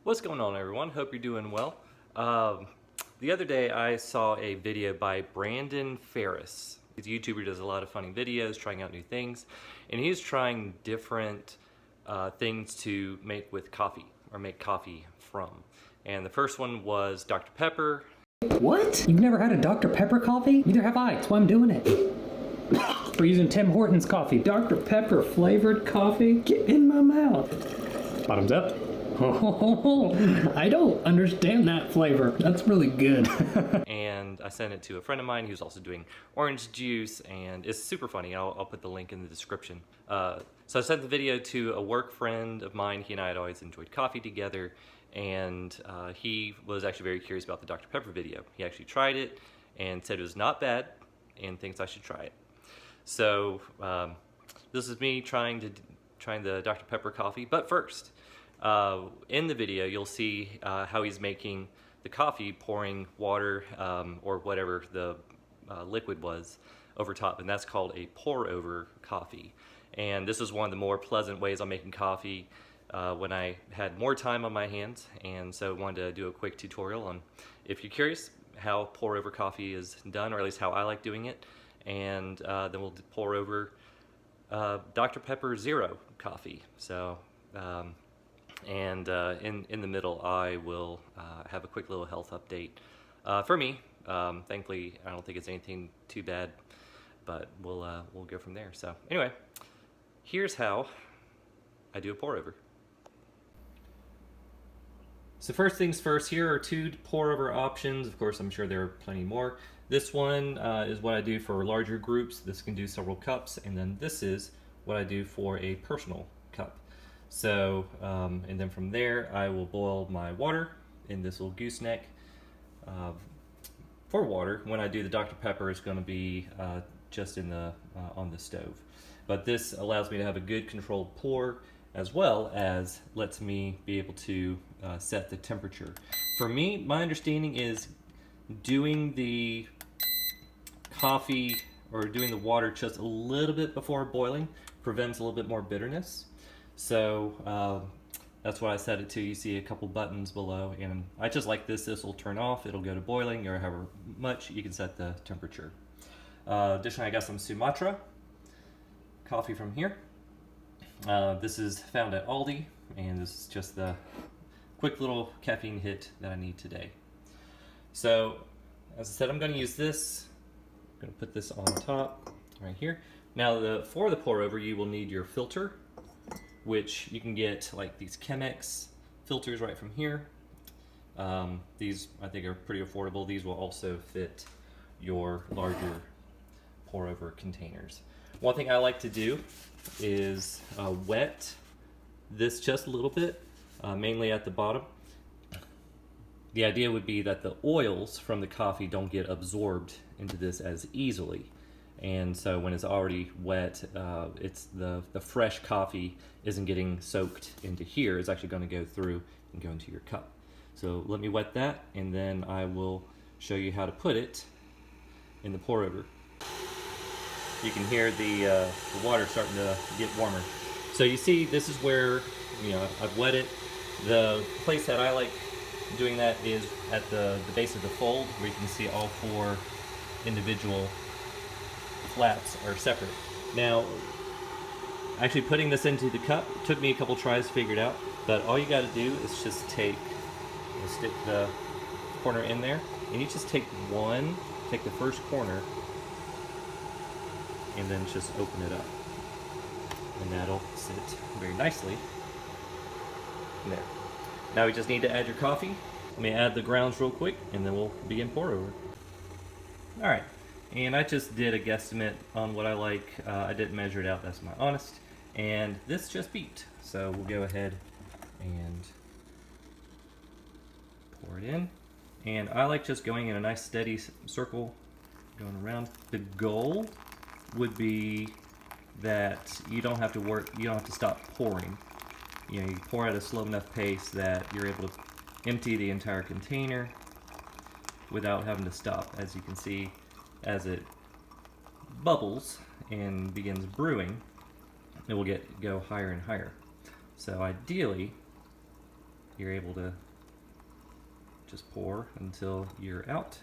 What's going on, everyone? Hope you're doing well. The other day I saw a video by Brandon Ferris. He's a YouTuber, does a lot of funny videos, trying out new things, and he's trying different things to make with coffee, or make coffee from. And the first one was Dr. Pepper. What? You've never had a Dr. Pepper coffee? Neither have I, that's why I'm doing it. We're using Tim Hortons coffee. Dr. Pepper flavored coffee? Get in my mouth. Bottoms up. I don't understand that flavor. That's really good. And I sent it to a friend of mine who's also doing orange juice, and it's super funny. I'll put the link in the description. So I sent the video to a work friend of mine. He and I had always enjoyed coffee together, and he was actually very curious about the Dr. Pepper video. He actually tried it and said it was not bad and thinks I should try it. So this is me trying the Dr. Pepper coffee, but first, in the video you'll see how he's making the coffee, pouring water or whatever the liquid was over top, and that's called a pour-over coffee. And this is one of the more pleasant ways I'm making coffee when I had more time on my hands, and so wanted to do a quick tutorial on, if you're curious, how pour-over coffee is done, or at least how I like doing it. And then we'll pour over Dr. Pepper Zero coffee. So in the middle I will have a quick little health update for me. Thankfully I don't think it's anything too bad, but we'll go from there. So anyway, here's how I do a pour over. So first things first, here are two pour over options. Of course, I'm sure there are plenty more. This one is what I do for larger groups. This can do several cups, and then this is what I do for a personal cup. So, and then from there, I will boil my water in this little gooseneck. For water, when I do the Dr. Pepper, it's going to be just in the on the stove. But this allows me to have a good controlled pour, as well as lets me be able to set the temperature. For me, my understanding is doing the coffee or doing the water just a little bit before boiling prevents a little bit more bitterness. So that's what I set it to. You see a couple buttons below, and I just like this. This will turn off, it'll go to boiling, or however much you can set the temperature. Additionally, I got some Sumatra coffee from here. This is found at Aldi, and this is just the quick little caffeine hit that I need today. So, as I said, I'm going to use this. I'm going to put this on top right here. Now, for the pour over, you will need your filter, which you can get like these Chemex filters right from here. These I think are pretty affordable. These will also fit your larger pour over containers. One thing I like to do is wet this just a little bit, mainly at the bottom. The idea would be that the oils from the coffee don't get absorbed into this as easily. And so when it's already wet, it's the fresh coffee isn't getting soaked into here. It's actually going to go through and go into your cup. So let me wet that, and then I will show you how to put it in the pour over. You can hear the water starting to get warmer. So you see, this is where, I've wet it. The place that I like doing that is at the base of the fold, where you can see all four individual flaps are separate. Now, actually putting this into the cup took me a couple tries to figure it out, but all you got to do is just stick the corner in there, and you just take the first corner, and then just open it up, and that'll sit very nicely there. Now we just need to add your coffee. Let me add the grounds real quick, and then we'll begin pour over. All right, and I just did a guesstimate on what I like. I didn't measure it out, that's my honest, and this just beeped. So we'll go ahead and pour it in. And I like just going in a nice steady circle, going around. The goal would be that you don't have to stop pouring. You pour at a slow enough pace that you're able to empty the entire container without having to stop. As you can see, as it bubbles and begins brewing, it will go higher and higher. So ideally, you're able to just pour until you're out.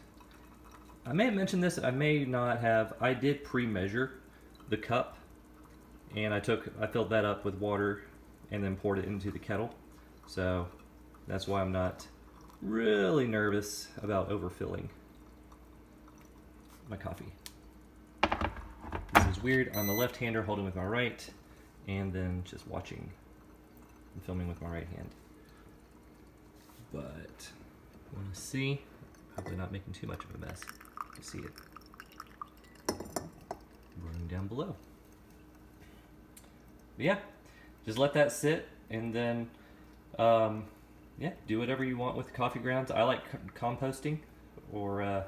I may have mentioned this, I may not have. I did pre-measure the cup, and I filled that up with water and then poured it into the kettle. So that's why I'm not really nervous about overfilling my coffee. This is weird. I'm a left-hander holding with my right, and then just watching and filming with my right hand. But you want to see, hopefully not making too much of a mess. You can see it running down below. But yeah, just let that sit, and then yeah, do whatever you want with the coffee grounds. I like composting, or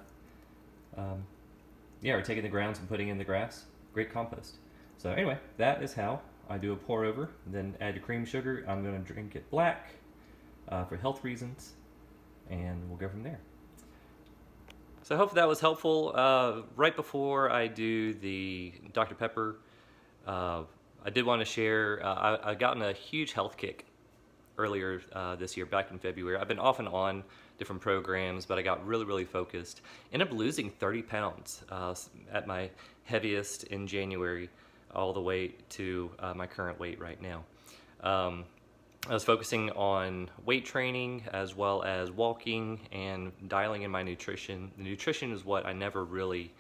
yeah, or taking the grounds and putting in the grass. Great compost. So anyway, that is how I do a pour over. Then add your cream sugar. I'm going to drink it black for health reasons, and we'll go from there. So I hope that was helpful. Right before I do the Dr. Pepper, I did want to share, I've gotten a huge health kick earlier this year, back in February. I've been off and on different programs, but I got really focused. Ended up losing 30 pounds at my heaviest in January, all the way to my current weight right now. I was focusing on weight training as well as walking and dialing in my nutrition. The nutrition is what I never really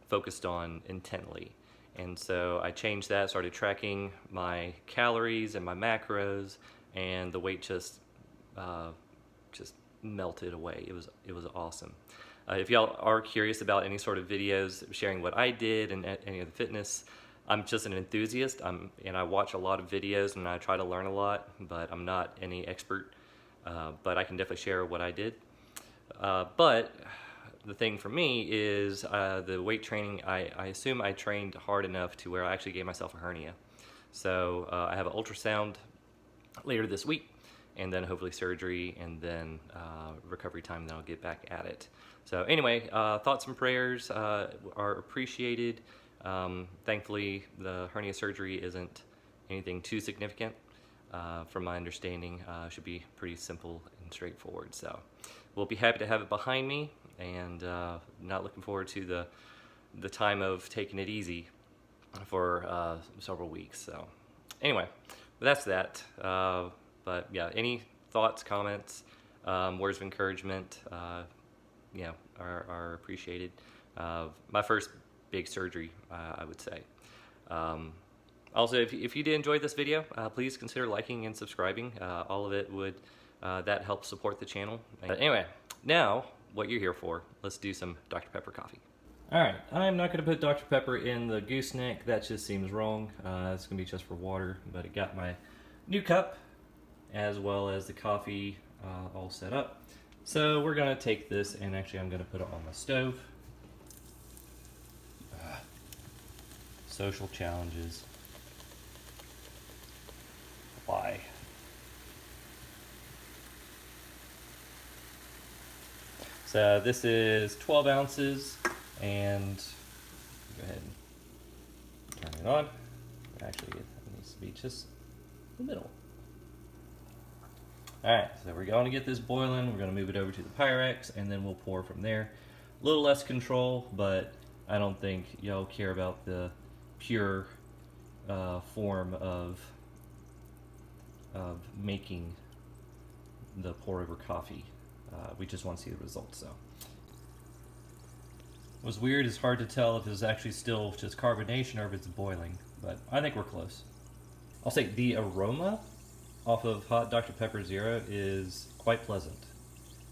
focused on intently. And so I changed that, started tracking my calories and my macros, and the weight just melted away. It was awesome. If y'all are curious about any sort of videos sharing what I did and any of the fitness, I'm just an enthusiast. And I watch a lot of videos and I try to learn a lot, but I'm not any expert. But I can definitely share what I did. But the thing for me is the weight training. I assume I trained hard enough to where I actually gave myself a hernia. So I have an ultrasound later this week, and then hopefully surgery, and then recovery time, then I'll get back at it. So anyway, thoughts and prayers are appreciated. Thankfully, the hernia surgery isn't anything too significant. From my understanding, should be pretty simple and straightforward. So we'll be happy to have it behind me, and not looking forward to the time of taking it easy for several weeks. So anyway, that's that. But yeah, any thoughts, comments, words of encouragement, yeah, are appreciated. My first big surgery, I would say. Also, if you did enjoy this video, please consider liking and subscribing. All of it would, that helps support the channel. But anyway, now what you're here for, let's do some Dr. Pepper coffee. All right, I'm not gonna put Dr. Pepper in the gooseneck. That just seems wrong. It's gonna be just for water, but it got my new cup as well as the coffee all set up. So we're gonna take this, and actually I'm gonna put it on the stove. Social challenges. Why? So this is 12 ounces, and go ahead and turn it on. Actually, it needs to be just the middle. Alright, so we're going to get this boiling. We're going to move it over to the Pyrex, and then we'll pour from there. A little less control, but I don't think y'all care about the pure form of making the pour over coffee. We just want to see the results. So what's weird is hard to tell if it's actually still just carbonation or if it's boiling, but I think we're close. I'll say the aroma off of hot Dr. Pepper Zero is quite pleasant.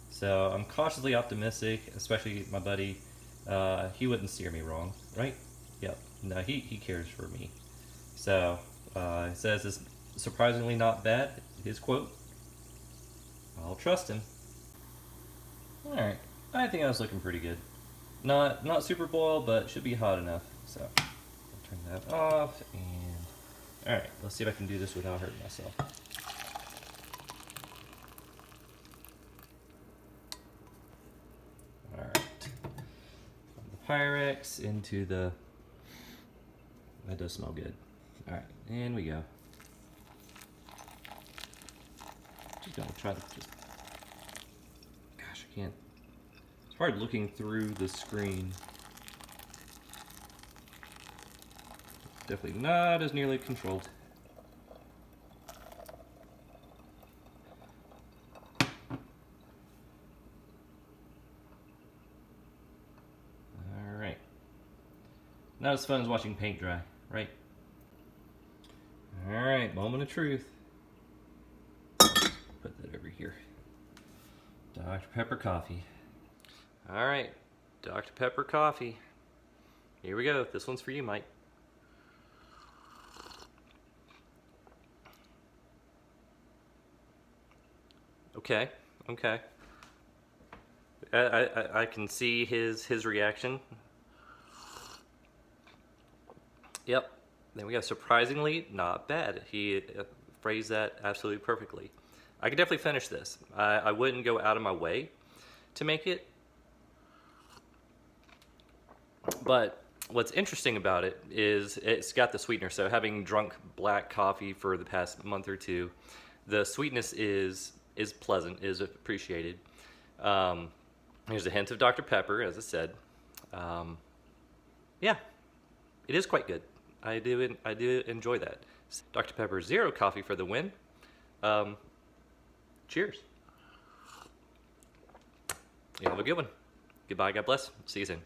So I'm cautiously optimistic, especially my buddy. He wouldn't steer me wrong, right? Yep. No, he cares for me. So he says it's surprisingly not bad, his quote. I'll trust him. Alright, I think I was looking pretty good. Not super boiled, but should be hot enough. So I'll turn that off, and alright, let's see if I can do this without hurting myself. Alright. The Pyrex into the... That does smell good. Alright, and we go. gonna try to just. Gosh, I can't. It's hard looking through the screen. Definitely not as nearly controlled. Alright. Not as fun as watching paint dry, right? Alright, moment of truth. Put that over here. Dr. Pepper coffee. Alright, Dr. Pepper coffee. Here we go. This one's for you, Mike. Okay, okay. I can see his reaction. Yep, there we go. Surprisingly, not bad. He phrased that absolutely perfectly. I could definitely finish this. I wouldn't go out of my way to make it. But what's interesting about it is it's got the sweetener. So having drunk black coffee for the past month or two, the sweetness is pleasant, is appreciated. There's a hint of Dr. Pepper, as I said. Yeah, it is quite good. I do enjoy that. Dr. Pepper Zero coffee for the win. Cheers. You have a good one. Goodbye, God bless. See you soon.